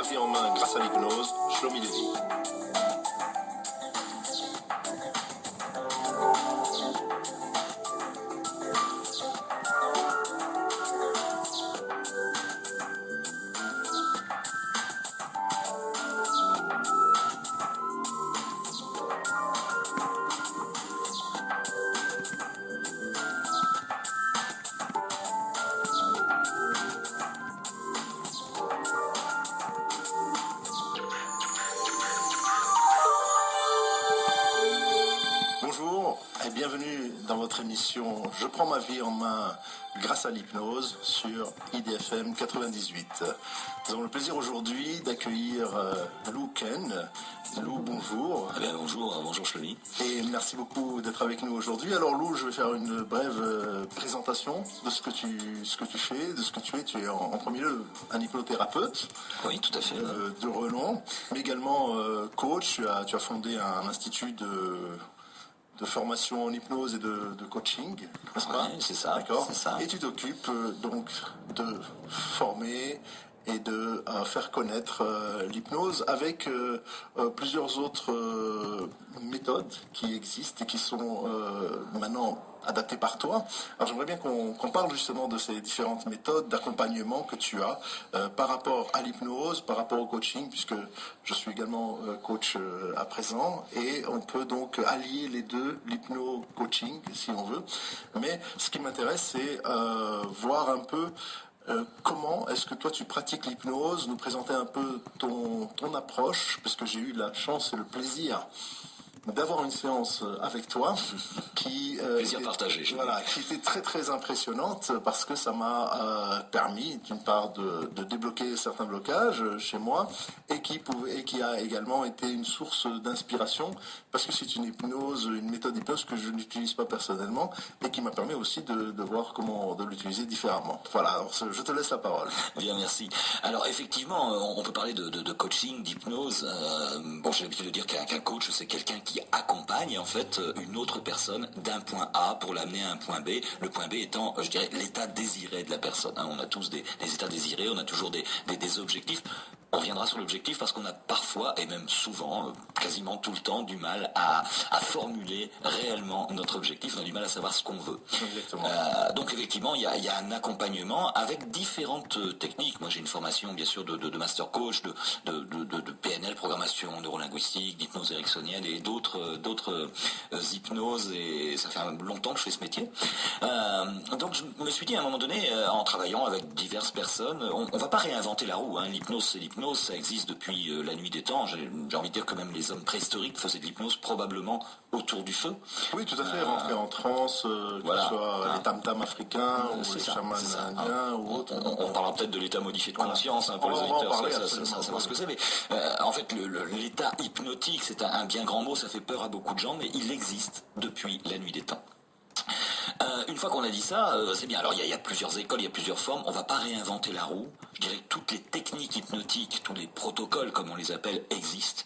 ma vie en main grâce à l'hypnose, Shlomi Lévy. Bonjour et bienvenue dans votre émission Je prends ma vie en main grâce à l'hypnose sur IDFM 98. Nous avons le plaisir aujourd'hui d'accueillir Lou Ken. Lou, bonjour. Eh bien, bonjour Shlomi. Et merci beaucoup d'être avec nous aujourd'hui. Alors Lou, je vais faire une brève présentation de ce que tu fais, de ce que tu es. Tu es en premier lieu un hypnothérapeute. Oui, tout à fait. De renom, mais également coach. Tu as fondé un institut de formation en hypnose et de coaching, n'est-ce pas ? Oui, c'est ça. D'accord. C'est ça. Et tu t'occupes donc de former et de faire connaître l'hypnose avec plusieurs autres méthodes qui existent et qui sont maintenant adaptées par toi. Alors j'aimerais bien qu'on parle justement de ces différentes méthodes d'accompagnement que tu as par rapport à l'hypnose, par rapport au coaching, puisque je suis également coach à présent, et on peut donc allier les deux, l'hypno-coaching si on veut. Mais ce qui m'intéresse, c'est voir un peu comment est-ce que toi tu pratiques l'hypnose, nous présenter un peu ton approche, parce que j'ai eu la chance et le plaisir d'avoir une séance avec toi qui plaisir partagé. Qui était très très impressionnante parce que ça m'a permis d'une part de débloquer certains blocages chez moi et qui a également été une source d'inspiration parce que c'est une méthode d'hypnose que je n'utilise pas personnellement et qui m'a permis aussi de voir comment de l'utiliser différemment. Voilà, alors je te laisse la parole. Bien, merci. Alors effectivement, on peut parler de coaching, d'hypnose. J'ai l'habitude de dire qu'un coach, c'est quelqu'un qui accompagne en fait une autre personne d'un point A pour l'amener à un point B. Le point B étant, je dirais, l'état désiré de la personne. On a tous des états désirés, on a toujours des objectifs. On reviendra sur l'objectif parce qu'on a parfois, et même souvent, quasiment tout le temps, du mal à formuler réellement notre objectif. On a du mal à savoir ce qu'on veut. Exactement. Donc effectivement, il y a un accompagnement avec différentes techniques. Moi, j'ai une formation, bien sûr, de master coach, de PNL, programmation neurolinguistique, d'hypnose ericksonienne et d'autres hypnoses. Et ça fait longtemps que je fais ce métier. Donc je me suis dit à un moment donné, en travaillant avec diverses personnes, on va pas réinventer la roue. L'hypnose, c'est l'hypnose. Ça existe depuis la nuit des temps. J'ai envie de dire que même les hommes préhistoriques faisaient de l'hypnose probablement autour du feu. Oui, tout à fait. Rentrer en transe, que ce soit les tam-tams africains ou les chamans indiens ou autres. On parlera peut-être de l'état modifié de conscience pour les auditeurs, savoir ce que c'est. Mais en fait, l'état hypnotique, c'est un bien grand mot. Ça fait peur à beaucoup de gens, mais il existe depuis la nuit des temps. Une fois qu'on a dit ça, c'est bien. Alors il y a plusieurs écoles, il y a plusieurs formes. On va pas réinventer la roue. Je dirais que toutes les techniques hypnotiques, tous les protocoles, comme on les appelle, existent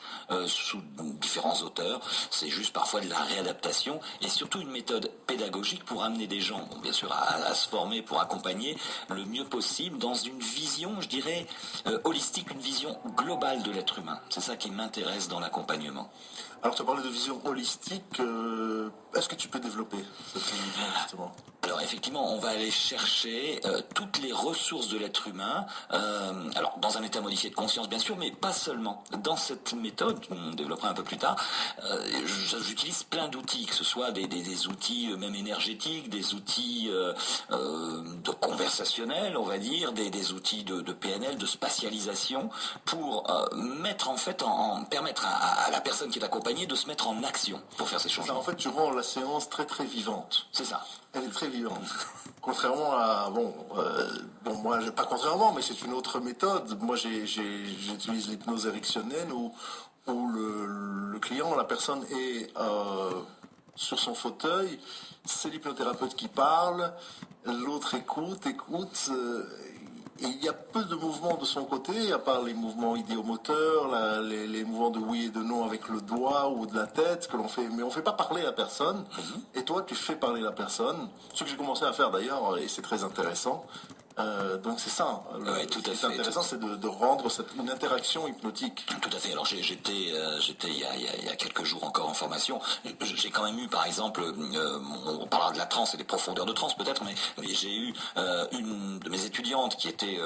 sous différents auteurs. C'est juste parfois de la réadaptation et surtout une méthode pédagogique pour amener des gens, bien sûr, à se former, pour accompagner le mieux possible dans une vision, je dirais, holistique, une vision globale de l'être humain. C'est ça qui m'intéresse dans l'accompagnement. Alors tu as parlé de vision holistique, est-ce que tu peux développer cette vision justement ? Alors effectivement, on va aller chercher toutes les ressources de l'être humain, alors dans un état modifié de conscience bien sûr, mais pas seulement. Dans cette méthode, on développera un peu plus tard, j'utilise plein d'outils, que ce soit des outils même énergétiques, des outils de conversationnel, on va dire, des outils de PNL, de spatialisation, pour mettre en fait, permettre à la personne qui est accompagnée de se mettre en action pour faire ces changements. En fait, tu rends la séance très très vivante. C'est ça. Elle est très vivante. Contrairement à moi pas contrairement, mais c'est une autre méthode. Moi, j'utilise l'hypnose ericksonienne où le client, la personne est sur son fauteuil, c'est l'hypnothérapeute qui parle, l'autre écoute. Et il y a peu de mouvements de son côté, à part les mouvements idéomoteurs, les mouvements de oui et de non avec le doigt ou de la tête que l'on fait. Mais on ne fait pas parler la personne. Et toi, tu fais parler la personne. Ce que j'ai commencé à faire d'ailleurs, et c'est très intéressant, Donc c'est ça. Tout ce à qui est fait. intéressant, c'est de rendre une interaction hypnotique. Tout à fait. Alors j'étais il y a quelques jours encore en formation. J'ai quand même eu, par exemple, on parlera de la transe et des profondeurs de transe peut-être, mais j'ai eu une de mes étudiantes qui était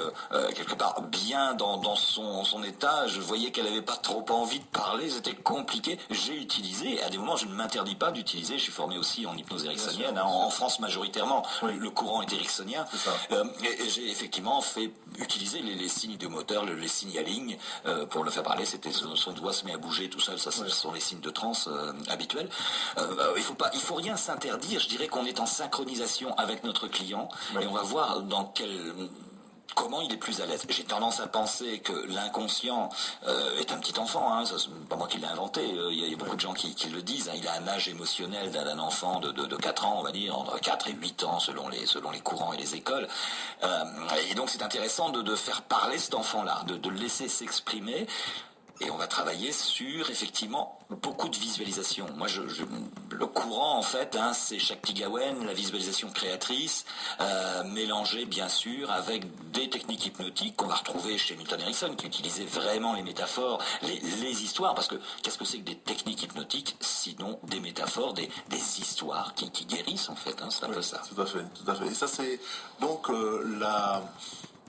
quelque part bien dans son état. Je voyais qu'elle avait pas trop envie de parler. C'était compliqué. J'ai utilisé. À des moments, je ne m'interdis pas d'utiliser. Je suis formé aussi en hypnose ericksonienne, en France majoritairement. Oui. Le courant est ericksonien. Et j'ai effectivement fait utiliser les signes de moteur, les signaling, pour le faire parler. C'était son doigt se met à bouger tout seul. Ça, ce sont les signes de transe habituels. Il faut rien s'interdire. Je dirais qu'on est en synchronisation avec notre client et on va voir comment il est plus à l'aise. J'ai tendance à penser que l'inconscient est un petit enfant, hein. C'est pas moi qui l'ai inventé, il y a beaucoup de gens qui le disent, hein. Il a un âge émotionnel d'un enfant de 4 ans, on va dire, entre 4 et 8 ans selon les courants et les écoles. Et donc c'est intéressant de faire parler cet enfant-là, de le laisser s'exprimer. Et on va travailler sur, effectivement, beaucoup de visualisation. Moi, le courant, en fait, hein, c'est Shakti Gawain, la visualisation créatrice, mélangée, bien sûr, avec des techniques hypnotiques qu'on va retrouver chez Milton Erickson, qui utilisait vraiment les métaphores, les histoires, parce que qu'est-ce que c'est que des techniques hypnotiques, sinon des métaphores, des histoires qui guérissent, en fait, hein, c'est un peu ça. Tout à fait. Et ça, c'est donc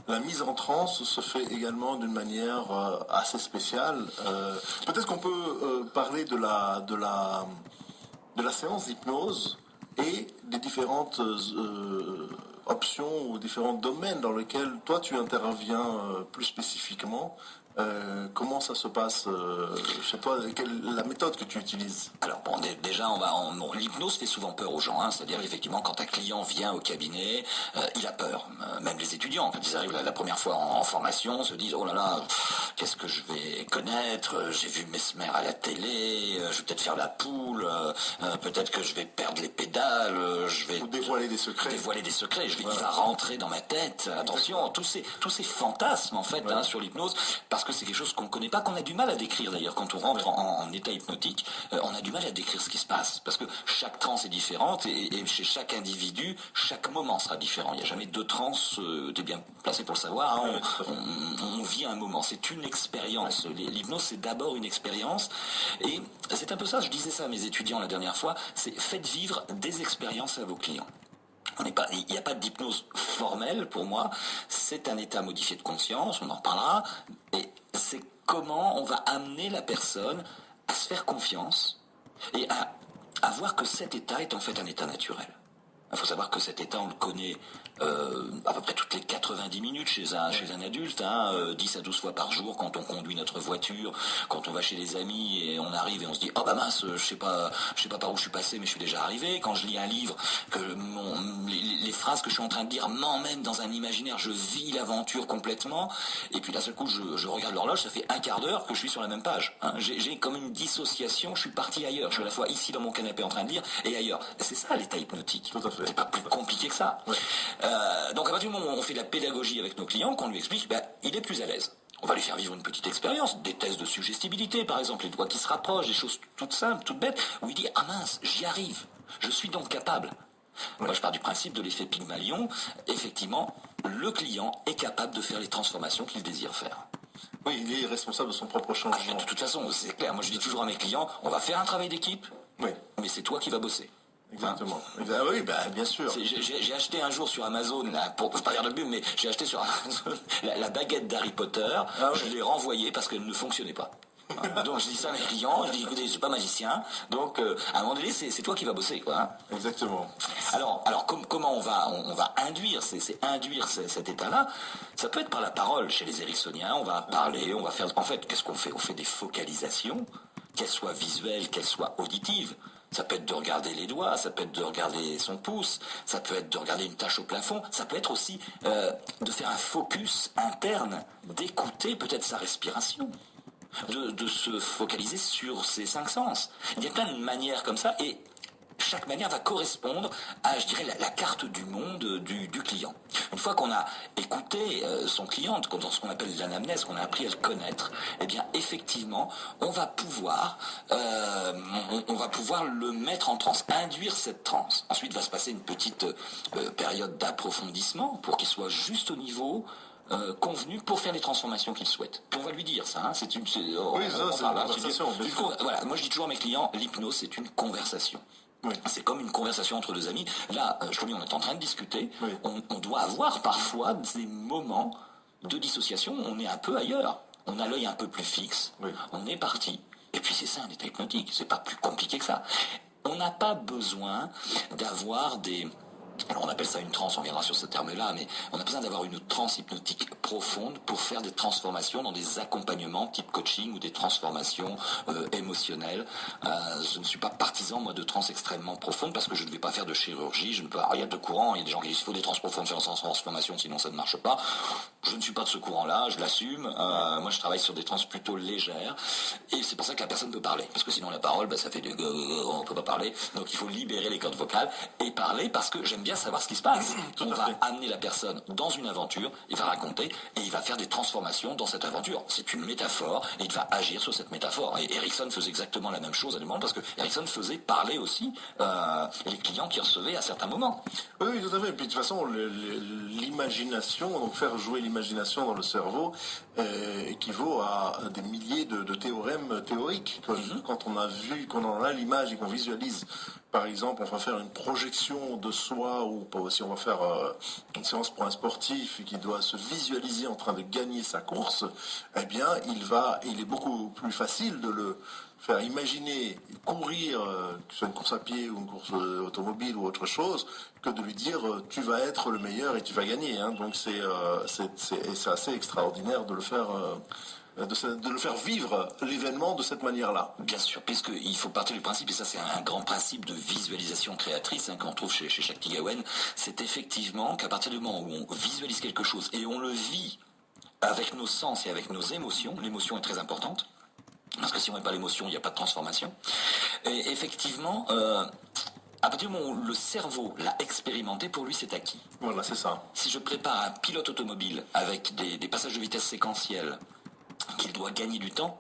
la mise en transe se fait également d'une manière assez spéciale. Peut-être qu'on peut parler de la séance d'hypnose et des différentes options ou différents domaines dans lesquels toi tu interviens plus spécifiquement. Comment ça se passe chez toi? Quelle est la méthode que tu utilises? Alors bon, déjà, l'hypnose fait souvent peur aux gens, hein, c'est-à-dire effectivement quand un client vient au cabinet, il a peur. Même les étudiants, quand ils arrivent la première fois en formation, se disent oh là là, qu'est-ce que je vais connaître? J'ai vu Mesmer à la télé, je vais peut-être faire la poule, peut-être que je vais perdre les pédales, je vais ou dévoiler des secrets. Il va rentrer dans ma tête. Attention, tous ces fantasmes en fait, hein, sur l'hypnose, parce que c'est quelque chose qu'on ne connaît pas, qu'on a du mal à décrire d'ailleurs quand on rentre en état hypnotique. On a du mal à décrire ce qui se passe, parce que chaque transe est différente et chez chaque individu, chaque moment sera différent. Il n'y a jamais deux transes, tu es bien placé pour le savoir, hein, on vit un moment, c'est une expérience. L'hypnose, c'est d'abord une expérience, et c'est un peu ça, je disais ça à mes étudiants la dernière fois, c'est faites vivre des expériences à vos clients. Il n'y a pas d'hypnose formelle pour moi, c'est un état modifié de conscience, on en parlera, et c'est comment on va amener la personne à se faire confiance et à voir que cet état est en fait un état naturel. Il faut savoir que cet état, on le connaît à peu près toutes les 90 minutes chez un adulte, hein, 10 à 12 fois par jour quand on conduit notre voiture, quand on va chez les amis et on arrive et on se dit « Oh bah mince, je sais pas par où je suis passé mais je suis déjà arrivé ». Quand je lis un livre, que les phrases que je suis en train de dire m'emmènent dans un imaginaire, je vis l'aventure complètement et puis d'un seul coup je regarde l'horloge, ça fait un quart d'heure que je suis sur la même page. Hein. J'ai comme une dissociation, je suis parti ailleurs, je suis à la fois ici dans mon canapé en train de lire et ailleurs. C'est ça l'état hypnotique. Tout à fait. C'est pas plus compliqué que ça. Ouais. Donc à partir du moment où on fait de la pédagogie avec nos clients, qu'on lui explique, il est plus à l'aise. On va lui faire vivre une petite expérience, des tests de suggestibilité par exemple, les doigts qui se rapprochent, des choses toutes simples, toutes bêtes, où il dit « Ah mince, j'y arrive, je suis donc capable ». Ouais. Moi je pars du principe de l'effet Pygmalion, effectivement, le client est capable de faire les transformations qu'il désire faire. Oui, il est responsable de son propre changement. De toute façon, c'est clair, moi je dis toujours à mes clients, on va faire un travail d'équipe, oui, mais c'est toi qui vas bosser. Exactement. Ah oui, bien sûr. J'ai acheté un jour sur Amazon, là, pour pas faire de pub, mais j'ai acheté sur Amazon la baguette d'Harry Potter. Ah oui. Je l'ai renvoyée parce qu'elle ne fonctionnait pas. Donc je dis ça à mes clients, je dis écoutez, je suis pas magicien, donc à un moment donné c'est toi qui vas bosser, quoi. Hein. Exactement. Alors comment on va induire, induire cet état-là. Ça peut être par la parole chez les Ericksoniens. On va parler, on va faire. En fait, qu'est-ce qu'on fait? On fait des focalisations, qu'elles soient visuelles, qu'elles soient auditives. Ça peut être de regarder les doigts, ça peut être de regarder son pouce, ça peut être de regarder une tache au plafond, ça peut être aussi de faire un focus interne, d'écouter peut-être sa respiration, de se focaliser sur ses 5 sens. Il y a plein de manières comme ça et chaque manière va correspondre à, je dirais, la carte du monde du client. Une fois qu'on a écouté son client, dans ce qu'on appelle l'anamnèse, qu'on a appris à le connaître, eh bien effectivement, on va pouvoir le mettre en transe, induire cette transe. Ensuite va se passer une petite période d'approfondissement pour qu'il soit juste au niveau convenu pour faire les transformations qu'il souhaite. Puis on va lui dire ça, hein, c'est une conversation. Voilà, moi je dis toujours à mes clients, l'hypnose c'est une conversation. Oui. C'est comme une conversation entre deux amis. Là, je te dis, on est en train de discuter. Oui. On doit avoir parfois des moments de dissociation. On est un peu ailleurs. On a l'œil un peu plus fixe. Oui. On est parti. Et puis c'est ça un état hypnotique. C'est pas plus compliqué que ça. On n'a pas besoin d'avoir des... Alors on appelle ça une transe, on viendra sur ce terme-là, mais on a besoin d'avoir une transe hypnotique profonde pour faire des transformations dans des accompagnements type coaching ou des transformations émotionnelles. Je ne suis pas partisan, moi, de transe extrêmement profonde parce que je ne vais pas faire de chirurgie. Je ne peux. Alors, il y a deux courants, il y a des gens qui disent qu'il faut des transes profondes sans transformation, sinon ça ne marche pas. Je ne suis pas de ce courant-là, je l'assume. Moi, je travaille sur des transes plutôt légères et c'est pour ça que la personne peut parler. Parce que sinon, la parole, ça fait on ne peut pas parler. Donc, il faut libérer les cordes vocales et parler parce que j'aime bien savoir ce qui se passe. On va amener la personne dans une aventure, il va raconter et il va faire des transformations dans cette aventure. C'est une métaphore et il va agir sur cette métaphore. Et Erickson faisait exactement la même chose à des moments parce que Erickson faisait parler aussi les clients qui recevaient à certains moments. Oui, tout à fait. Et puis de toute façon, l'imagination, donc faire jouer l'imagination dans le cerveau équivaut à des milliers de théorèmes théoriques. Quand on a l'image et qu'on visualise, par exemple, on va faire une projection de soi ou si on va faire une séance pour un sportif qui doit se visualiser en train de gagner sa course, eh bien, il est beaucoup plus facile de le faire imaginer courir, que ce soit une course à pied ou une course automobile ou autre chose, que de lui dire tu vas être le meilleur et tu vas gagner. Hein. Donc c'est assez extraordinaire de le faire. De le faire vivre l'événement de cette manière-là. Bien sûr, puisqu'il faut partir du principe, et ça c'est un grand principe de visualisation créatrice qu'on trouve chez Shakti Gawain, c'est effectivement qu'à partir du moment où on visualise quelque chose et on le vit avec nos sens et avec nos émotions, l'émotion est très importante, parce que si on n'a pas l'émotion, il n'y a pas de transformation. Et effectivement, à partir du moment où le cerveau l'a expérimenté, pour lui c'est acquis. Voilà, c'est ça. Si je prépare un pilote automobile avec des passages de vitesse séquentiels, qu'il doit gagner du temps,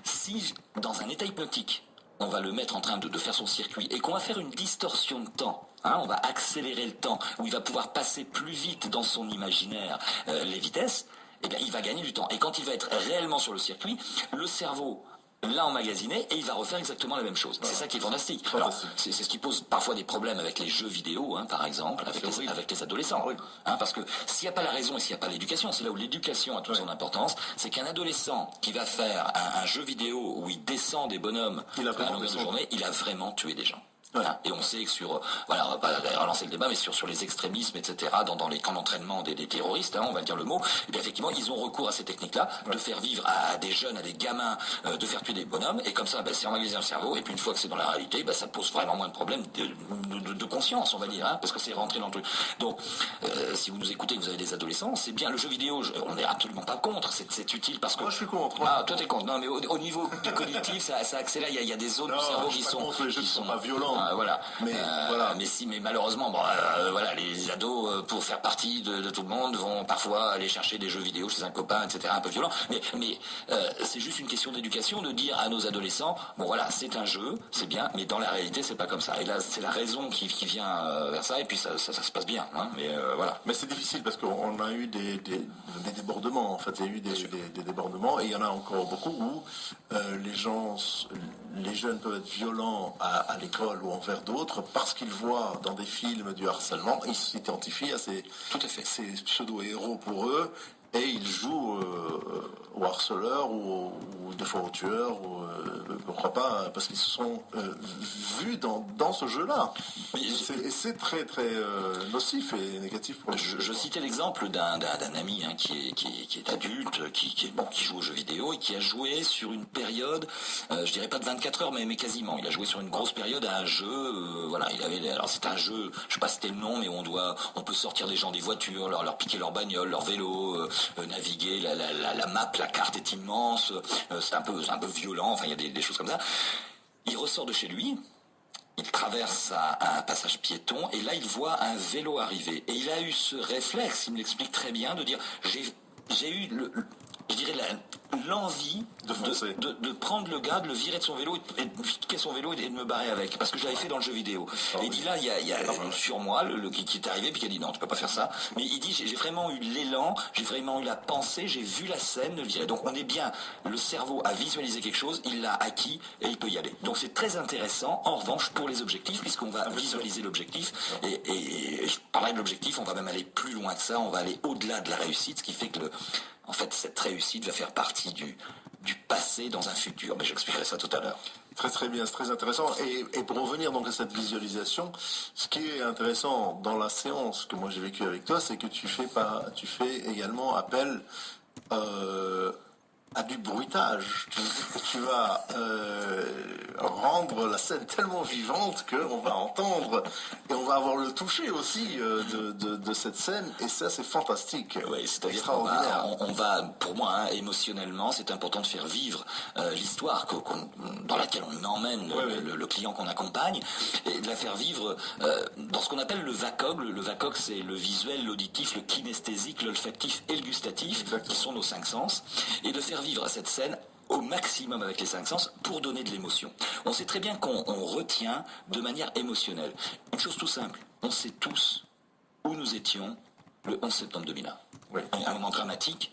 si dans un état hypnotique, on va le mettre en train de faire son circuit et qu'on va faire une distorsion de temps, on va accélérer le temps, où il va pouvoir passer plus vite dans son imaginaire les vitesses, eh bien il va gagner du temps. Et quand il va être réellement sur le circuit, le cerveau l'a emmagasiné et il va refaire exactement la même chose. C'est ça qui est fantastique. Alors, c'est ce qui pose parfois des problèmes avec les jeux vidéo, par exemple, avec les adolescents. Oui. Parce que s'il n'y a pas la raison et s'il n'y a pas l'éducation, c'est là où l'éducation a toute son importance, c'est qu'un adolescent qui va faire un jeu vidéo où il descend des bonhommes à longueur de journée, il a vraiment tué des gens. Et on sait que on va pas relancer le débat, mais sur les extrémismes, etc., dans les camps d'entraînement des terroristes, on va dire le mot, et bien effectivement, ils ont recours à ces techniques-là, de faire vivre à des jeunes, à des gamins, de faire tuer des bonhommes, et comme ça, c'est emmagasiné dans le cerveau, et puis une fois que c'est dans la réalité, ça pose vraiment moins de problèmes de conscience, on va dire, parce que c'est rentré dans le truc. Donc, si vous nous écoutez, vous avez des adolescents, c'est bien, le jeu vidéo, on n'est absolument pas contre, c'est utile parce que... Moi, je suis contre. Ah, toi, t'es contre. Non, mais au niveau du cognitif, ça accélère, il y a des zones du cerveau qui sont pas violents. Voilà. Mais malheureusement, les ados, pour faire partie de tout le monde, vont parfois aller chercher des jeux vidéo chez un copain, etc., un peu violent. Mais c'est juste une question d'éducation, de dire à nos adolescents, c'est un jeu, c'est bien, mais dans la réalité, c'est pas comme ça. Et là, c'est la raison qui vient vers ça, et puis ça se passe bien. Mais c'est difficile parce qu'on a eu des débordements. En fait, il y a eu des débordements, et il y en a encore beaucoup où les jeunes peuvent être violents à l'école ou envers d'autres parce qu'ils voient dans des films du harcèlement, ils s'identifient à ces pseudo-héros pour eux, et ils jouent au harceleur ou des fois au tueur, ou pourquoi pas, parce qu'ils se sont vus dans ce jeu-là. Et c'est très très nocif et négatif pour les je citais l'exemple d'un ami qui est adulte, qui joue aux jeux vidéo et qui a joué sur une période, je dirais pas de 24 heures, mais quasiment. Il a joué sur une grosse période à un jeu, alors c'est un jeu, je sais pas si c'était le nom, mais on peut sortir des gens des voitures, leur piquer leur bagnole, leur vélo, naviguer, la map, la carte est immense, c'est un peu violent, il y a des choses comme ça. Il ressort de chez lui, il traverse un passage piéton et là il voit un vélo arriver. Et il a eu ce réflexe, il me l'explique très bien, de dire j'ai eu je dirais l'envie de prendre le gars, de le virer de son vélo et de piquer son vélo et de me barrer avec, parce que je l'avais fait dans le jeu vidéo. Et il dit là, il y a sur moi qui est arrivé puis qui a dit non, tu peux pas faire ça. Mais il dit j'ai vraiment eu l'élan, j'ai vraiment eu la pensée, j'ai vu la scène de le virer. Donc on est bien, le cerveau a visualisé quelque chose, il l'a acquis et il peut y aller. Donc c'est très intéressant. En revanche, pour les objectifs, puisqu'on va visualiser l'objectif et je parlais de l'objectif, on va même aller plus loin que ça, on va aller au-delà de la réussite, ce qui fait que en fait, cette réussite va faire partie du passé dans un futur. Mais j'expliquerai ça tout à l'heure. Très très bien, c'est très intéressant. Et pour revenir donc à cette visualisation, ce qui est intéressant dans la séance que moi j'ai vécue avec toi, c'est que tu fais également appel à du bruitage. Tu vas rendre la scène tellement vivante qu'on va entendre et on va avoir le toucher aussi de cette scène, et ça c'est fantastique. Oui, c'est extraordinaire. On va, pour moi, hein, émotionnellement, c'est important de faire vivre l'histoire dans laquelle on emmène le client qu'on accompagne, et de la faire vivre dans ce qu'on appelle le VACOG. Le VACOG, c'est le visuel, l'auditif, le kinesthésique, l'olfactif et le gustatif. Exactement. Qui sont nos 5 sens, et de faire vivre cette scène au maximum avec les 5 sens pour donner de l'émotion. On sait très bien qu'on retient de manière émotionnelle. Une chose tout simple, on sait tous où nous étions le 11 septembre 2001. Oui. Un moment dramatique,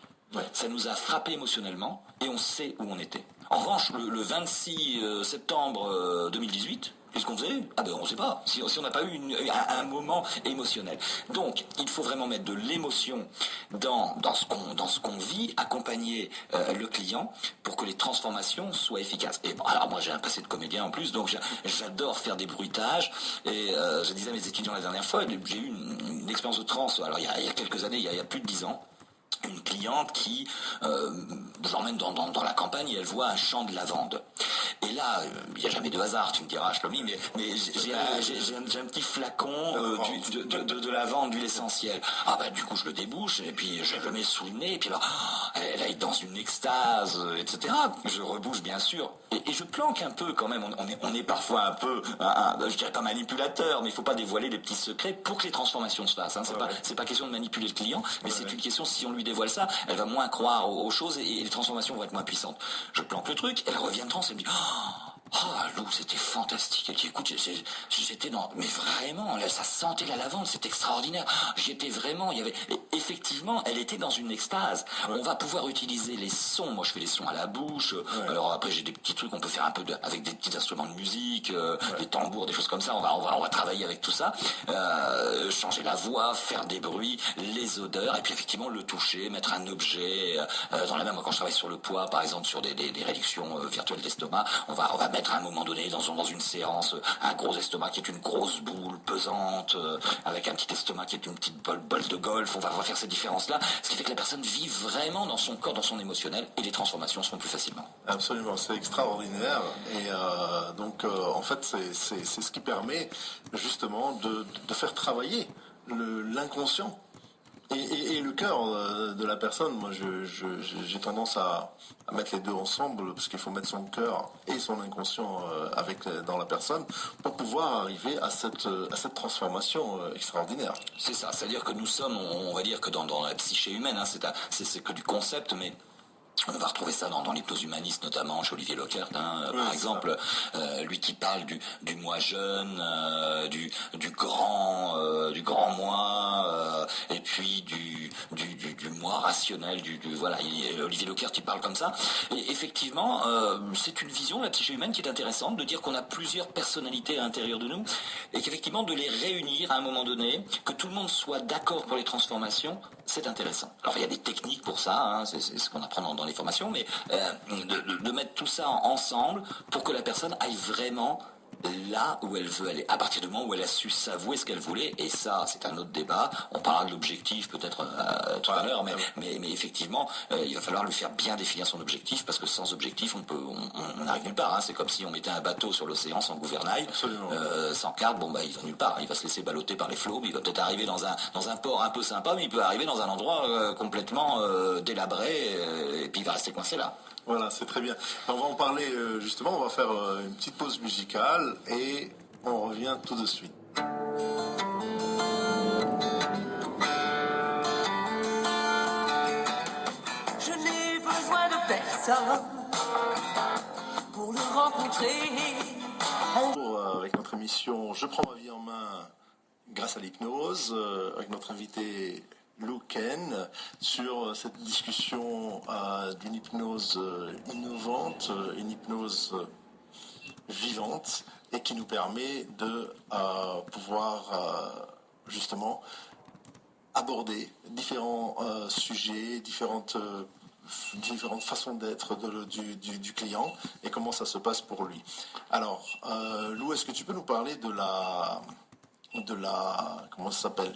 ça nous a frappé émotionnellement et on sait où on était. En revanche, le 26 septembre 2018, qu'est-ce qu'on faisait ? Ah ben on ne sait pas, si on n'a pas eu un moment émotionnel. Donc il faut vraiment mettre de l'émotion dans ce qu'on vit, accompagner le client pour que les transformations soient efficaces. Et bon, alors moi j'ai un passé de comédien en plus, donc j'adore faire des bruitages. Et je disais à mes étudiants la dernière fois, j'ai eu une expérience de transe, alors il y a quelques années, il y a plus de 10 ans. Une cliente qui, je l'emmène dans la campagne et elle voit un champ de lavande. Et là, il n'y a jamais de hasard, tu me diras, Shlomi, mais j'ai un petit flacon de lavande, d'huile essentielle. Ah bah du coup, je le débouche et puis je le mets sous le nez et puis alors, elle est dans une extase, etc. Je rebouche bien sûr et je planque un peu quand même. On est parfois un peu, je dirais pas manipulateur, mais il faut pas dévoiler les petits secrets pour que les transformations se fassent. Hein. C'est pas question de manipuler le client, mais c'est une question, si on lui dévoile ça, elle va moins croire aux choses et les transformations vont être moins puissantes. Je planque le truc, elle revient de transe, elle me dit Lou, c'était fantastique. Elle dit, écoute, j'étais mais vraiment, là, ça sentait la lavande, c'était extraordinaire. J'étais vraiment, effectivement, elle était dans une extase. Ouais. On va pouvoir utiliser les sons. Moi, je fais les sons à la bouche. Ouais. Alors après, j'ai des petits trucs, on peut faire un peu avec des petits instruments de musique, des tambours, des choses comme ça. On va travailler avec tout ça. Changer la voix, faire des bruits, les odeurs, et puis effectivement, le toucher, mettre un objet dans la main. Moi, quand je travaille sur le poids, par exemple, sur des réductions virtuelles d'estomac, on va mettre à un moment donné dans une séance un gros estomac qui est une grosse boule pesante avec un petit estomac qui est une petite bolle de golf. On va faire ces différences-là, ce qui fait que la personne vit vraiment dans son corps, dans son émotionnel, et les transformations se font plus facilement. Absolument, c'est extraordinaire. Et donc en fait c'est ce qui permet justement de faire travailler l'inconscient et le cœur de la personne. Moi j'ai tendance à mettre les deux ensemble, parce qu'il faut mettre son cœur et son inconscient dans la personne pour pouvoir arriver à cette transformation extraordinaire. C'est ça, c'est-à-dire que nous sommes, on va dire que dans la psyché humaine, hein, c'est que du concept, mais on va retrouver ça dans l'hypnose humaniste, notamment chez Olivier Lockert, par exemple, lui qui parle du moi jeune, du grand moi, et puis du moi rationnel, voilà. Olivier Lockert, il parle comme ça. Et effectivement, c'est une vision de la psyché humaine qui est intéressante, de dire qu'on a plusieurs personnalités à l'intérieur de nous, et qu'effectivement de les réunir à un moment donné, que tout le monde soit d'accord pour les transformations, c'est intéressant. Alors il y a des techniques pour ça, hein, c'est ce qu'on apprend dans les formations, mais de mettre tout ça ensemble pour que la personne aille vraiment là où elle veut aller, à partir du moment où elle a su s'avouer ce qu'elle voulait. Et ça, c'est un autre débat. On parlera de l'objectif peut-être tout à l'heure, mais effectivement, il va falloir lui faire bien définir son objectif, parce que sans objectif, on n'arrive nulle part. Hein. C'est comme si on mettait un bateau sur l'océan sans gouvernail, sans carte. Bon, il va nulle part. Il va se laisser balloter par les flots. Mais il va peut-être arriver dans un port un peu sympa, mais il peut arriver dans un endroit complètement délabré, et puis il va rester coincé là. Voilà, c'est très bien. On va en parler justement, on va faire une petite pause musicale et On revient tout de suite. Je n'ai besoin de personne pour le rencontrer. Avec notre émission Je prends ma vie en main grâce à l'hypnose, avec notre invité Lou Ken, sur cette discussion d'une hypnose innovante, une hypnose vivante, et qui nous permet de pouvoir justement aborder différents sujets, différentes façons d'être du client et comment ça se passe pour lui. Alors, Lou, est-ce que tu peux nous parler de la comment ça s'appelle,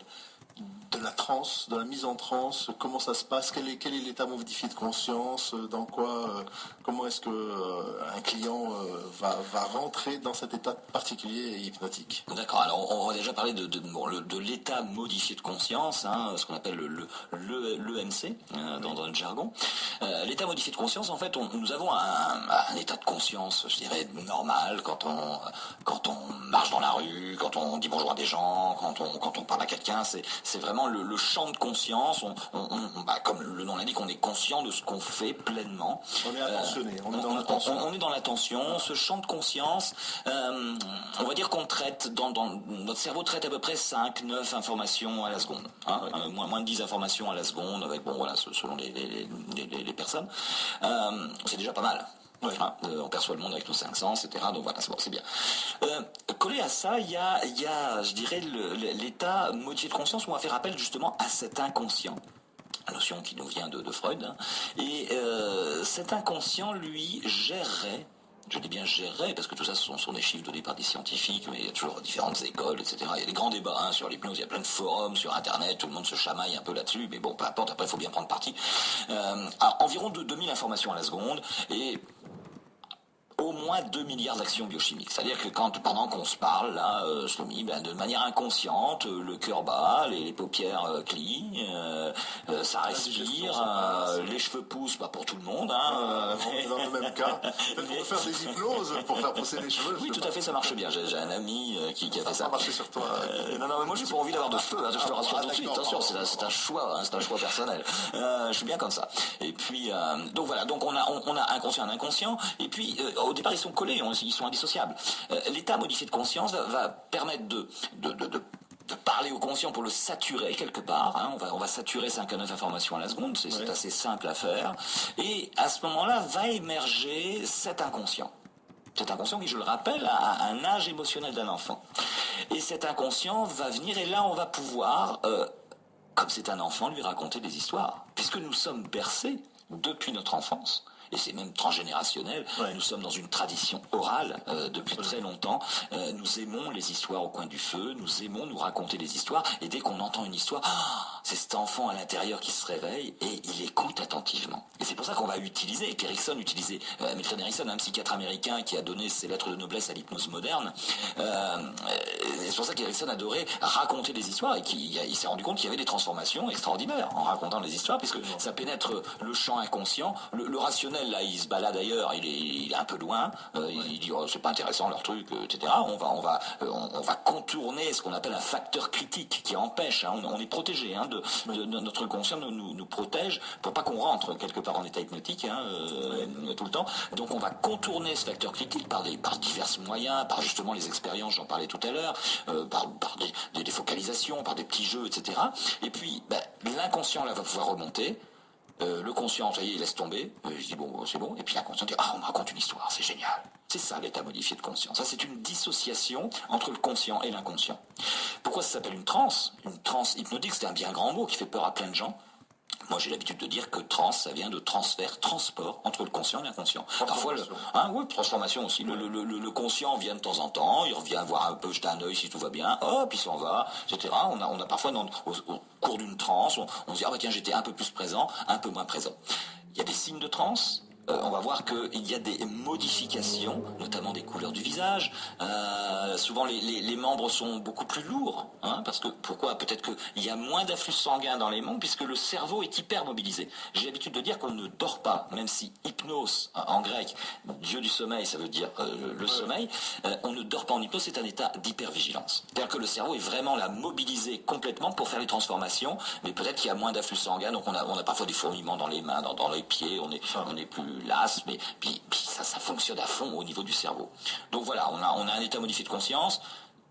de la transe, de la mise en transe, comment ça se passe, quel est l'état modifié de conscience, dans quoi, comment est-ce que un client va rentrer dans cet état particulier et hypnotique? D'accord, alors on va déjà parler de l'état modifié de conscience, ce qu'on appelle l'EMC dans le jargon. L'état modifié de conscience, en fait, nous avons un état de conscience, je dirais, normal quand on marche dans la rue, quand on dit bonjour à des gens, quand on parle à quelqu'un. C'est vraiment le champ de conscience. Comme le nom l'indique, on est conscient de ce qu'on fait pleinement. On est attentionné, on est dans l'attention. Ce champ de conscience, on va dire qu'on traite, dans notre cerveau traite à peu près 5-9 informations à la seconde. Moins de 10 informations à la seconde, avec, selon les personnes. C'est déjà pas mal. Ouais. On perçoit le monde avec nos 5 sens, etc. Donc voilà, c'est bien. Collé à ça, il y a, je dirais, l'état modifié de conscience où on va faire appel justement à cet inconscient. Notion qui nous vient de Freud. Et cet inconscient, lui, gérerait. Je dis bien gérerait, parce que tout ça, ce sont des chiffres donnés par des scientifiques, mais il y a toujours différentes écoles, etc. Il y a des grands débats sur l'hypnose, il y a plein de forums sur Internet, tout le monde se chamaille un peu là-dessus, mais bon, peu importe, après, il faut bien prendre parti. Environ 2000 informations à la seconde, et au moins 2 milliards d'actions biochimiques. C'est-à-dire que pendant qu'on se parle, là, de manière inconsciente, le cœur bat, les paupières clignent, ça respire, les cheveux poussent, pas pour tout le monde. Dans le même cas, on peut faire des hypnoses pour faire pousser les cheveux. Oui, tout à fait, ça marche bien. J'ai un ami qui a fait ça. Ça marche sur toi. Non, mais moi, j'ai pas envie d'avoir de feu. Je te rassure tout de suite. Attention, c'est un choix, c'est un choix personnel. Je suis bien comme ça. Et puis, donc voilà, donc on a inconscient, inconscient, et puis au départ, ils sont collés, ils sont indissociables. L'état modifié de conscience va permettre de parler au conscient pour le saturer quelque part. On va saturer 5 à 9 informations à la seconde, c'est assez simple à faire. Et à ce moment-là, va émerger cet inconscient. Cet inconscient qui, je le rappelle, a un âge émotionnel d'un enfant. Et cet inconscient va venir, et là, on va pouvoir, comme c'est un enfant, lui raconter des histoires. Puisque nous sommes bercés depuis notre enfance, et c'est même transgénérationnel. Ouais. Nous sommes dans une tradition orale depuis très longtemps. Nous aimons les histoires au coin du feu, nous aimons nous raconter des histoires, et dès qu'on entend une histoire, c'est cet enfant à l'intérieur qui se réveille et il écoute attentivement. Et c'est pour ça qu'on va utiliser, et qu'Erickson utilisait, Milton Erickson, un psychiatre américain qui a donné ses lettres de noblesse à l'hypnose moderne, c'est pour ça qu'Erickson adorait raconter des histoires, et qu'il s'est rendu compte qu'il y avait des transformations extraordinaires en racontant des histoires, puisque ça pénètre le champ inconscient, le rationnel. Là, il se balade ailleurs, il est un peu loin, il dit c'est pas intéressant leur truc, etc. On va contourner ce qu'on appelle un facteur critique qui empêche, on est protégé, notre conscient nous protège pour pas qu'on rentre quelque part en état hypnotique tout le temps. Donc on va contourner ce facteur critique par divers moyens, par justement les expériences, j'en parlais tout à l'heure, par des focalisations, par des petits jeux, etc. Et puis l'inconscient là va pouvoir remonter. Le conscient, ça y est, il laisse tomber. Je dis bon, c'est bon. Et puis l'inconscient dit on me raconte une histoire, c'est génial. C'est ça l'état modifié de conscience. Ça, c'est une dissociation entre le conscient et l'inconscient. Pourquoi ça s'appelle une transe? Une transe hypnotique, c'est un bien grand mot qui fait peur à plein de gens. Moi, j'ai l'habitude de dire que trans, ça vient de transfert, transport entre le conscient et l'inconscient. Parfois, transformation aussi. Le conscient vient de temps en temps, il revient voir un peu, jeter un œil si tout va bien, hop, il s'en va, etc. On a parfois, au cours d'une transe, on se dit, tiens, j'étais un peu plus présent, un peu moins présent. Il y a des signes de transe, on va voir qu'il y a des modifications, notamment des couleurs du visage. Souvent, les membres sont beaucoup plus lourds. Hein, parce que, pourquoi? Peut-être qu'il y a moins d'afflux sanguin dans les membres, puisque le cerveau est hyper mobilisé. J'ai l'habitude de dire qu'on ne dort pas, même si hypnose, en grec, dieu du sommeil, ça veut dire le sommeil, on ne dort pas en hypnose, c'est un état d'hypervigilance. C'est-à-dire que le cerveau est vraiment là, mobilisé complètement pour faire les transformations, mais peut-être qu'il y a moins d'afflux sanguin, donc on a parfois des fourmillements dans les mains, dans les pieds, on est plus las, mais puis ça fonctionne à fond au niveau du cerveau. Donc voilà, on a un état modifié de conscience.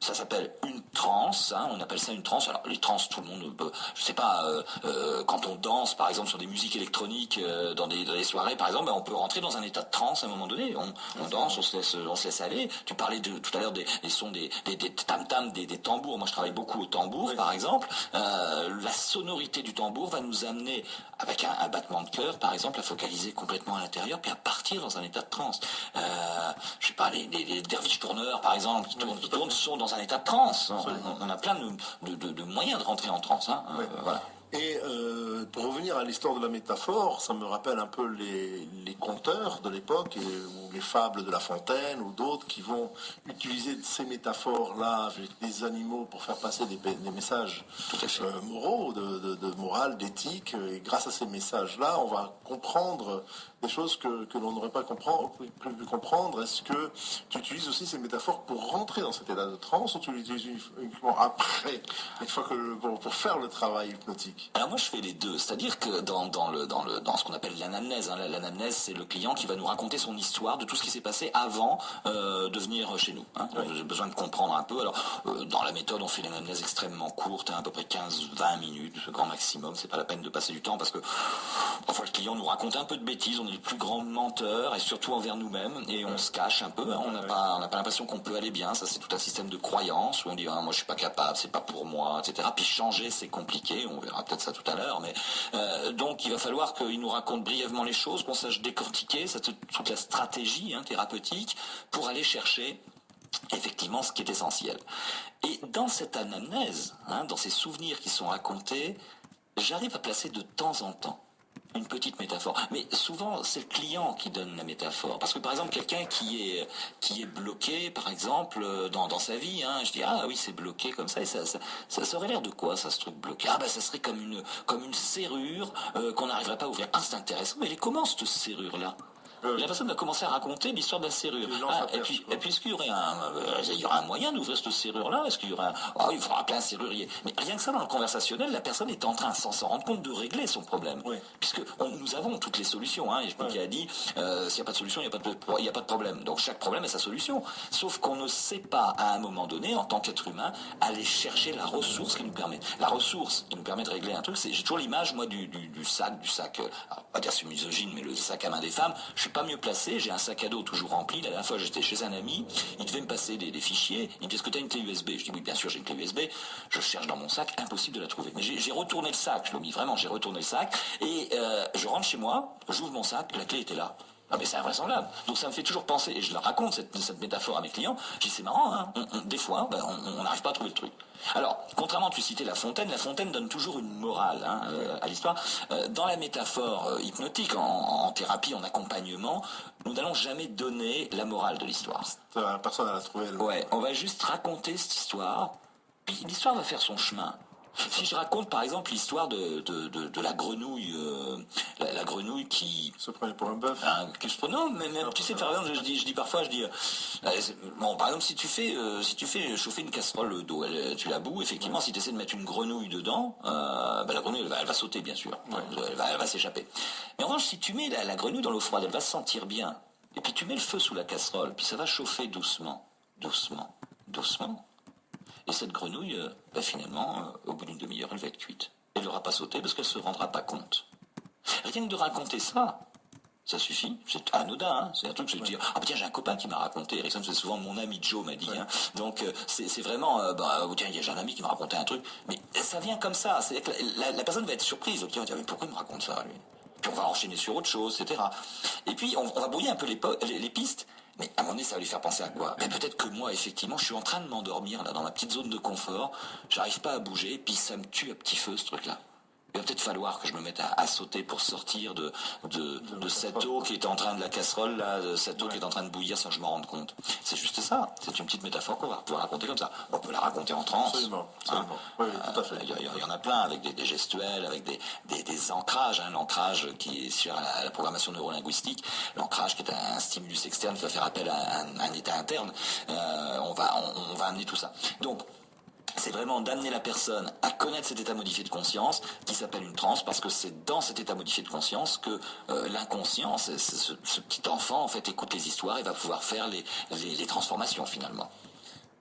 Ça s'appelle une transe, hein, on appelle ça une transe. Alors les transes, tout le monde peut, je sais pas, quand on danse par exemple sur des musiques électroniques dans des soirées par exemple, on peut rentrer dans un état de transe à un moment donné. On danse, on se laisse aller. Tu parlais tout à l'heure des sons des tam-tams, des tambours. Moi je travaille beaucoup au tambour par exemple. La sonorité du tambour va nous amener avec un battement de cœur par exemple à focaliser complètement à l'intérieur puis à partir dans un état de transe. Je sais pas, les derviches tourneurs par exemple qui tournent sont dans un état de transe. On a plein de moyens de rentrer en transe. Hein. Voilà. Et pour revenir à l'histoire de la métaphore, ça me rappelle un peu les conteurs de l'époque, ou les fables de La Fontaine, ou d'autres qui vont utiliser ces métaphores-là avec des animaux pour faire passer des messages moraux, de morale, d'éthique. Et grâce à ces messages-là, on va comprendre des choses que l'on n'aurait pas pu comprendre. Est-ce que tu utilises aussi ces métaphores pour rentrer dans cet état de transe, ou tu l'utilises uniquement après, une fois pour faire le travail hypnotique? Alors moi je fais les deux, c'est-à-dire que dans ce qu'on appelle l'anamnèse, hein, l'anamnèse c'est le client qui va nous raconter son histoire de tout ce qui s'est passé avant de venir chez nous. Hein. J'ai besoin de comprendre un peu. Alors dans la méthode on fait l'anamnèse extrêmement courte, hein, à peu près 15-20 minutes, le grand maximum, c'est pas la peine de passer du temps parce que parfois le client nous raconte un peu de bêtises, on est les plus grands menteurs et surtout envers nous-mêmes et on se cache un peu, hein, on n'a pas l'impression qu'on peut aller bien, ça c'est tout un système de croyances où on dit moi je suis pas capable, c'est pas pour moi, etc. Puis changer c'est compliqué, on verra peut-être ça tout à l'heure, mais donc il va falloir qu'il nous raconte brièvement les choses, qu'on sache décortiquer toute la stratégie thérapeutique pour aller chercher effectivement ce qui est essentiel. Et dans cette anamnèse, dans ces souvenirs qui sont racontés, j'arrive à placer de temps en temps une petite métaphore. Mais souvent, c'est le client qui donne la métaphore. Parce que, par exemple, quelqu'un qui est bloqué, par exemple, dans sa vie, je dis, ah oui, c'est bloqué comme ça, et ça aurait l'air de quoi, ça, ce truc bloqué? Ah, ça serait comme une serrure qu'on n'arriverait pas à ouvrir. Ah, c'est intéressant. Mais comment, cette serrure-là? La personne va commencer à raconter l'histoire de la serrure. Et puis, est-ce qu'il y aurait un moyen d'ouvrir cette serrure-là? Est-ce qu'il y aurait il faudra appeler un serrurier. Mais rien que ça, dans le conversationnel, la personne est en train, sans s'en rendre compte, de régler son problème. Oui. Puisque nous avons toutes les solutions. Et je pense qu'il a dit, s'il n'y a pas de solution, il n'y a pas de problème. Donc chaque problème a sa solution. Sauf qu'on ne sait pas, à un moment donné, en tant qu'être humain, aller chercher la ressource qui nous permet. La ressource qui nous permet de régler un truc, j'ai toujours l'image, moi, du sac, alors, pas dire c'est misogyne, mais le sac à main des femmes. Je suis pas mieux placé, j'ai un sac à dos toujours rempli. La dernière fois j'étais chez un ami, il devait me passer des fichiers, il me dit est-ce que tu as une clé USB? Je dis oui bien sûr j'ai une clé USB, je cherche dans mon sac, impossible de la trouver. Mais j'ai retourné le sac, je l'ai mis vraiment, j'ai retourné le sac, et je rentre chez moi, j'ouvre mon sac, la clé était là. Ah mais c'est invraisemblable. Donc ça me fait toujours penser, et je leur raconte cette métaphore à mes clients, je dis c'est marrant, des fois on n'arrive pas à trouver le truc. Alors, contrairement, tu citais La Fontaine donne toujours une morale à l'histoire. Dans la métaphore hypnotique, en thérapie, en accompagnement, nous n'allons jamais donner la morale de l'histoire. Personne n'a trouvé. Ouais, on va juste raconter cette histoire, puis l'histoire va faire son chemin. Si je raconte par exemple l'histoire de la grenouille, la grenouille qui se prenait pour un bœuf. Non, mais tu sais par exemple, je dis parfois, bon par exemple si tu fais chauffer une casserole d'eau, tu la boues, effectivement si tu essaies de mettre une grenouille dedans, la grenouille elle va sauter bien sûr, elle va s'échapper. Mais en revanche si tu mets la grenouille dans l'eau froide, elle va se sentir bien. Et puis tu mets le feu sous la casserole, puis ça va chauffer doucement. Et cette grenouille, finalement, au bout d'une demi-heure, elle va être cuite. Elle n'aura pas sauté parce qu'elle ne se rendra pas compte. Rien que de raconter ça suffit. C'est anodin. C'est un truc que je vais dire. Ah tiens, j'ai un copain qui m'a raconté. Erickson, c'est souvent mon ami Joe m'a dit. Donc c'est vraiment. Tiens, j'ai un ami qui m'a raconté un truc. Mais ça vient comme ça. C'est que la personne va être surprise. Donc, il va dire mais pourquoi il me raconte ça lui? Puis on va enchaîner sur autre chose, etc. Et puis on va brouiller un peu les pistes. Mais à un moment donné, ça va lui faire penser à quoi? Peut-être que moi, effectivement, je suis en train de m'endormir, là, dans ma petite zone de confort, j'arrive pas à bouger, puis ça me tue à petit feu, ce truc-là. Il va peut-être falloir que je me mette à sauter pour sortir de cette eau qui est en train de la casserole, là, de cette eau qui est en train de bouillir sans que je m'en rende compte. C'est juste ça. C'est une petite métaphore qu'on va pouvoir raconter comme ça. On peut la raconter en transe. Absolument. Oui, tout à fait. Il y en a plein avec des gestuels, avec des ancrages. L'ancrage qui est sur la programmation neurolinguistique, l'ancrage qui est un stimulus externe qui va faire appel à un état interne. On va amener tout ça. Donc, c'est vraiment d'amener la personne à connaître cet état modifié de conscience qui s'appelle une transe, parce que c'est dans cet état modifié de conscience que l'inconscient, ce petit enfant en fait écoute les histoires et va pouvoir faire les transformations finalement.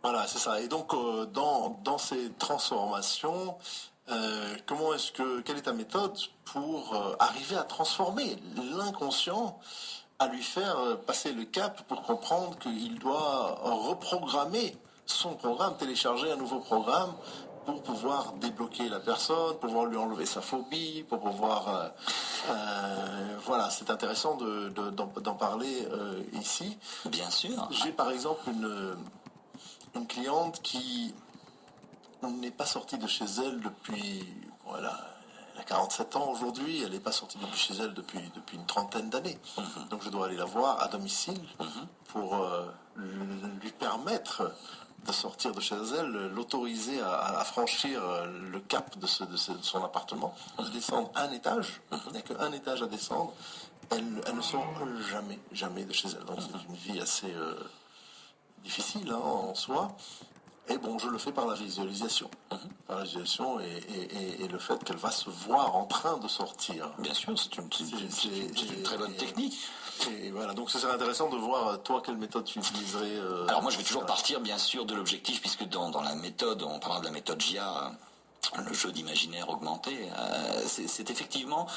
Voilà, c'est ça. Et donc dans ces transformations, quelle est ta méthode pour arriver à transformer l'inconscient, à lui faire passer le cap pour comprendre qu'il doit reprogrammer son programme, télécharger un nouveau programme pour pouvoir débloquer la personne, pour pouvoir lui enlever sa phobie, pour pouvoir... voilà, c'est intéressant d'en parler ici. Bien sûr. J'ai par exemple une cliente qui n'est pas sortie de chez elle depuis... Voilà, elle a 47 ans aujourd'hui, elle n'est pas sortie de chez elle depuis une trentaine d'années. Donc je dois aller la voir à domicile pour lui permettre de sortir de chez elle, l'autoriser à franchir le cap de son appartement, de descendre un étage. Il n'y a qu'un étage à descendre. Elle ne sort jamais de chez elle. Donc c'est une vie assez difficile en soi. Et bon, je le fais par la visualisation. Par la visualisation et le fait qu'elle va se voir en train de sortir. Bien sûr, c'est une très bonne technique. Et voilà, donc ce serait intéressant de voir, toi, quelle méthode tu utiliserais. Alors moi, je vais toujours partir, bien sûr, de l'objectif, puisque dans la méthode, on parlera de la méthode GIA, le jeu d'imaginaire augmenté, c'est effectivement,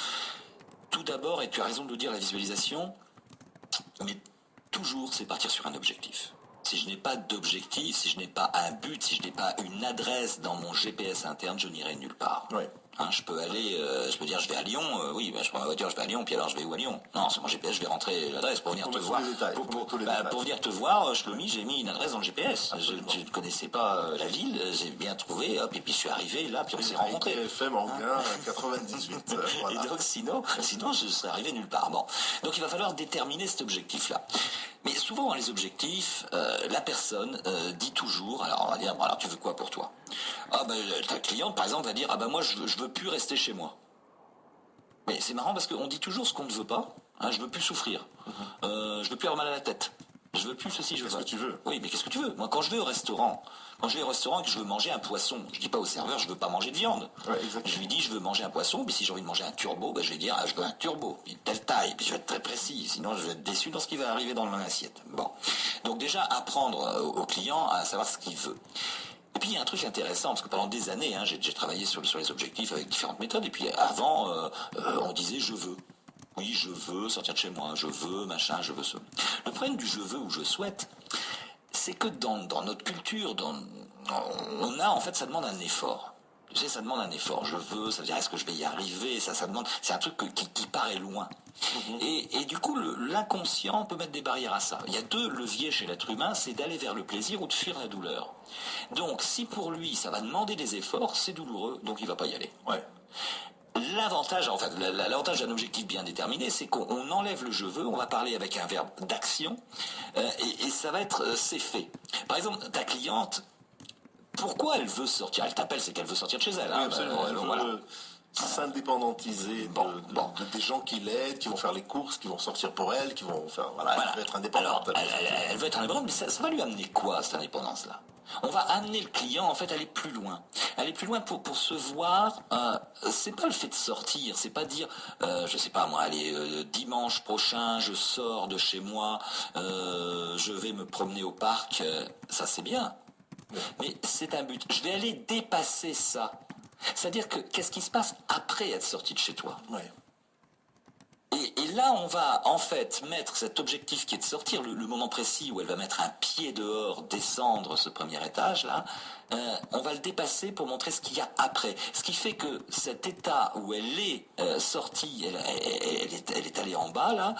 tout d'abord, et tu as raison de le dire, la visualisation, mais toujours, c'est partir sur un objectif. Si je n'ai pas d'objectif, si je n'ai pas un but, si je n'ai pas une adresse dans mon GPS interne, je n'irai nulle part. Ouais. Je peux aller, je peux dire je vais à Lyon, oui, je prends ma voiture, je vais à Lyon, puis alors je vais où à Lyon? Non, c'est mon GPS, je vais rentrer l'adresse pour venir te voir. Pour venir te voir, Shlomi, j'ai mis une adresse dans le GPS. Je ne connaissais pas la ville, j'ai bien trouvé, hop, et puis je suis arrivé là, puis on s'est rencontrés. FM en bien 98. Voilà. Et donc sinon, je serais arrivé nulle part. Bon, donc il va falloir déterminer cet objectif-là. Mais souvent, les objectifs, la personne dit toujours, alors on va dire, alors tu veux quoi pour toi? Ta cliente, par exemple, va dire, moi, je veux plus rester chez moi. Mais c'est marrant parce qu'on dit toujours ce qu'on ne veut pas. Je veux plus souffrir. Je veux plus avoir mal à la tête. Je veux plus ceci, je veux ça. Qu'est-ce que tu veux? Oui, mais qu'est-ce que tu veux? Moi, quand je vais au restaurant et que je veux manger un poisson, je dis pas au serveur, je veux pas manger de viande. Ouais, je lui dis, je veux manger un poisson, mais si j'ai envie de manger un turbo, je vais dire, je veux un turbo, puis telle taille, puis je vais être très précis, sinon je vais être déçu dans ce qui va arriver dans mon assiette. Bon. Donc déjà, apprendre au client à savoir ce qu'il veut. Et puis il y a un truc intéressant, parce que pendant des années, j'ai travaillé sur les objectifs avec différentes méthodes, et puis avant, on disait je veux. Oui, je veux sortir de chez moi, je veux, machin, je veux ça. Le problème du je veux ou je souhaite, c'est que dans notre culture, on a, en fait, ça demande un effort. Tu sais, ça demande un effort. Je veux, ça veut dire est-ce que je vais y arriver, ça demande, c'est un truc qui paraît loin. Et du coup, l'inconscient peut mettre des barrières à ça. Il y a deux leviers chez l'être humain, c'est d'aller vers le plaisir ou de fuir la douleur. Donc, si pour lui, ça va demander des efforts, c'est douloureux, donc il va pas y aller. Ouais. L'avantage, en fait, l'avantage d'un objectif bien déterminé, c'est qu'on enlève le je veux, on va parler avec un verbe d'action, et ça va être c'est fait. Par exemple, ta cliente, pourquoi elle veut sortir? Elle t'appelle, c'est qu'elle veut sortir de chez elle. Oui, absolument. Elle veut s'indépendantiser de des gens qui l'aident, qui vont faire les courses, qui vont sortir pour elle, qui vont faire. Voilà. Elle veut être indépendante. Alors, elle veut être indépendante, mais ça va lui amener quoi, cette indépendance-là? On va amener le client, en fait, à aller plus loin. Aller plus loin pour se voir, c'est pas le fait de sortir, c'est pas dire, je sais pas moi, allez, dimanche prochain, je sors de chez moi, je vais me promener au parc, ça c'est bien. Mais c'est un but. Je vais aller dépasser ça. C'est-à-dire que, qu'est-ce qui se passe après être sorti de chez toi? Ouais. Et là, on va en fait mettre cet objectif qui est de sortir, le moment précis où elle va mettre un pied dehors, descendre ce premier étage-là, on va le dépasser pour montrer ce qu'il y a après. Ce qui fait que cet état où elle est sortie, elle est allée en bas, là,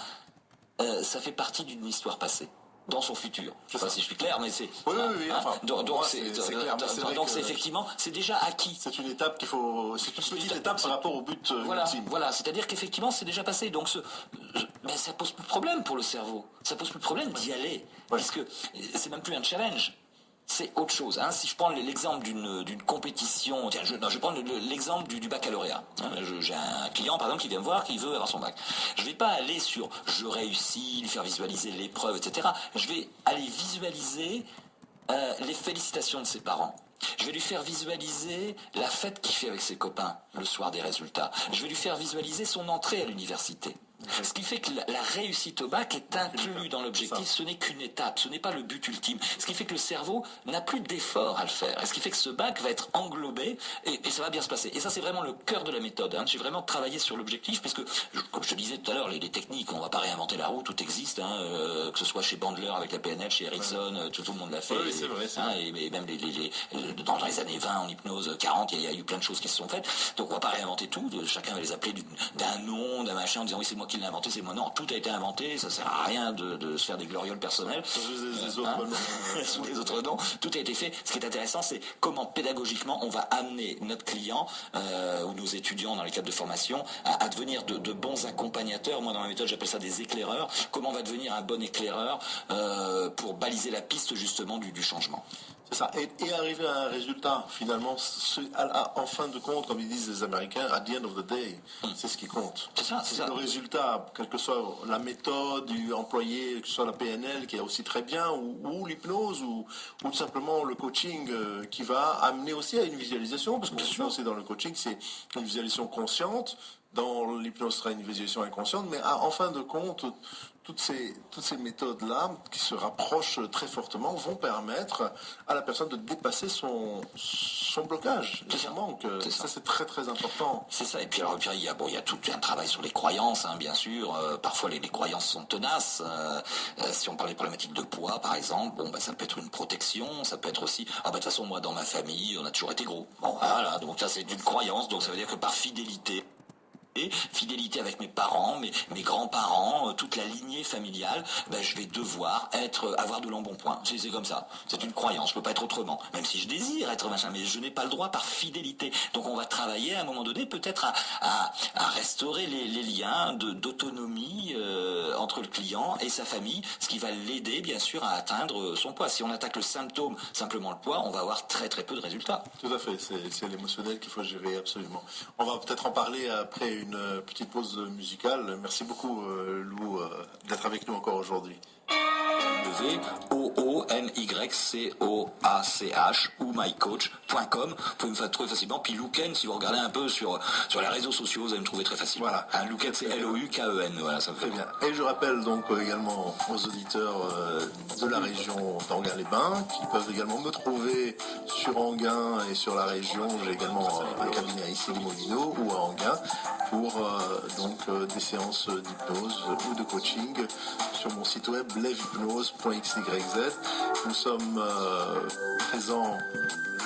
ça fait partie d'une histoire passée. dans son futur. Je ne sais pas si je suis clair, mais c'est... Oui, enfin, donc c'est clair. Donc c'est effectivement, c'est déjà acquis. C'est une étape qu'il faut... C'est une petite étape par rapport au but ultime. Voilà, c'est-à-dire qu'effectivement, c'est déjà passé. Donc ben, ça pose plus de problème pour le cerveau. Ça pose plus de problème d'y aller. Parce que c'est même plus un challenge. C'est autre chose. Hein. Si je prends l'exemple d'une compétition, tiens, je prends l'exemple du baccalauréat. Hein. J'ai un client, par exemple, qui vient me voir, qui veut avoir son bac. Je ne vais pas aller sur « je réussis », lui faire visualiser l'épreuve, etc. Je vais aller visualiser les félicitations de ses parents. Je vais lui faire visualiser la fête qu'il fait avec ses copains le soir des résultats. Je vais lui faire visualiser son entrée à l'université. Ce qui fait que la réussite au bac est inclue dans l'objectif, ce n'est qu'une étape, ce n'est pas le but ultime. Ce qui fait que le cerveau n'a plus d'effort à le faire. Et ce qui fait que ce bac va être englobé et ça va bien se passer. Et ça, c'est vraiment le cœur de la méthode. Hein. J'ai vraiment travaillé sur l'objectif puisque, comme je te disais tout à l'heure, les techniques, on ne va pas réinventer la roue, tout existe. Hein, que ce soit chez Bandler avec la PNL, chez Ericsson, tout le monde l'a fait. Oui, c'est vrai. Et même dans les années 20, en hypnose, 40, il y a eu plein de choses qui se sont faites. Donc on ne va pas réinventer tout. Chacun va les appeler d'un nom, d'un machin, en disant oui, c'est moi qui l'ai inventé, c'est moi. Non, tout a été inventé, ça sert à rien de se faire des glorioles personnels. Sous les autres noms. Tout a été fait. Ce qui est intéressant, c'est comment pédagogiquement on va amener notre client ou nos étudiants dans les cadres de formation à devenir de bons accompagnateurs. Moi, dans ma méthode, j'appelle ça des éclaireurs. Comment on va devenir un bon éclaireur pour baliser la piste justement du changement. C'est ça. Et arriver à un résultat, finalement, en fin de compte, comme ils disent les Américains, at the end of the day, c'est ce qui compte. C'est ça. Le résultat, quelle que soit la méthode employée, que ce soit la PNL, qui est aussi très bien, ou l'hypnose, ou tout simplement le coaching, qui va amener aussi à une visualisation, parce que bien sûr, aussi dans le coaching, c'est une visualisation consciente. Dans l'hypnose, ce sera une visualisation inconsciente, mais en fin de compte, toutes ces méthodes-là, qui se rapprochent très fortement, vont permettre à la personne de dépasser son blocage. Ça, c'est très très important. C'est ça. Et puis, il y a tout un travail sur les croyances, hein, bien sûr. Parfois, les croyances sont tenaces. Si on parle des problématiques de poids, par exemple, ça peut être une protection. Ça peut être aussi, de toute façon, moi, dans ma famille, on a toujours été gros. Bon, voilà. Donc ça, c'est une croyance. Donc ça veut dire que par fidélité avec mes parents, mes grands-parents, toute la lignée familiale, je vais devoir avoir de l'embonpoint. C'est comme ça. C'est une croyance. Je peux pas être autrement. Même si je désire être machin, mais je n'ai pas le droit par fidélité. Donc on va travailler à un moment donné peut-être à restaurer les liens d'autonomie entre le client et sa famille, ce qui va l'aider bien sûr à atteindre son poids. Si on attaque le symptôme, simplement le poids, on va avoir très très peu de résultats. Tout à fait. C'est l'émotionnel qu'il faut gérer absolument. On va peut-être en parler après une petite pause musicale. Merci beaucoup Lou d'être avec nous encore aujourd'hui. OONYCOACH ou mycoach.com. Vous pouvez me trouver facilement. Puis Louken, si vous regardez un peu sur les réseaux sociaux, vous allez me trouver très facilement. Voilà. Louken, c'est Louken. Voilà, ça me fait bien. Et je rappelle donc également aux auditeurs de la région d'Anguin-les-Bains qui peuvent également me trouver sur Anguin et sur la région. J'ai également un cabinet à Issy-les-Moulineaux ou à Anguin pour des séances d'hypnose ou de coaching sur mon site web lèvehypnose.xyz. Nous sommes présents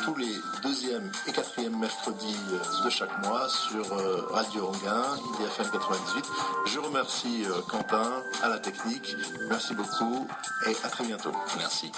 tous les 2e et 4e mercredis de chaque mois sur Radio Anguin, IDFM 98. Je remercie Quentin à la technique. Merci beaucoup et à très bientôt. Merci.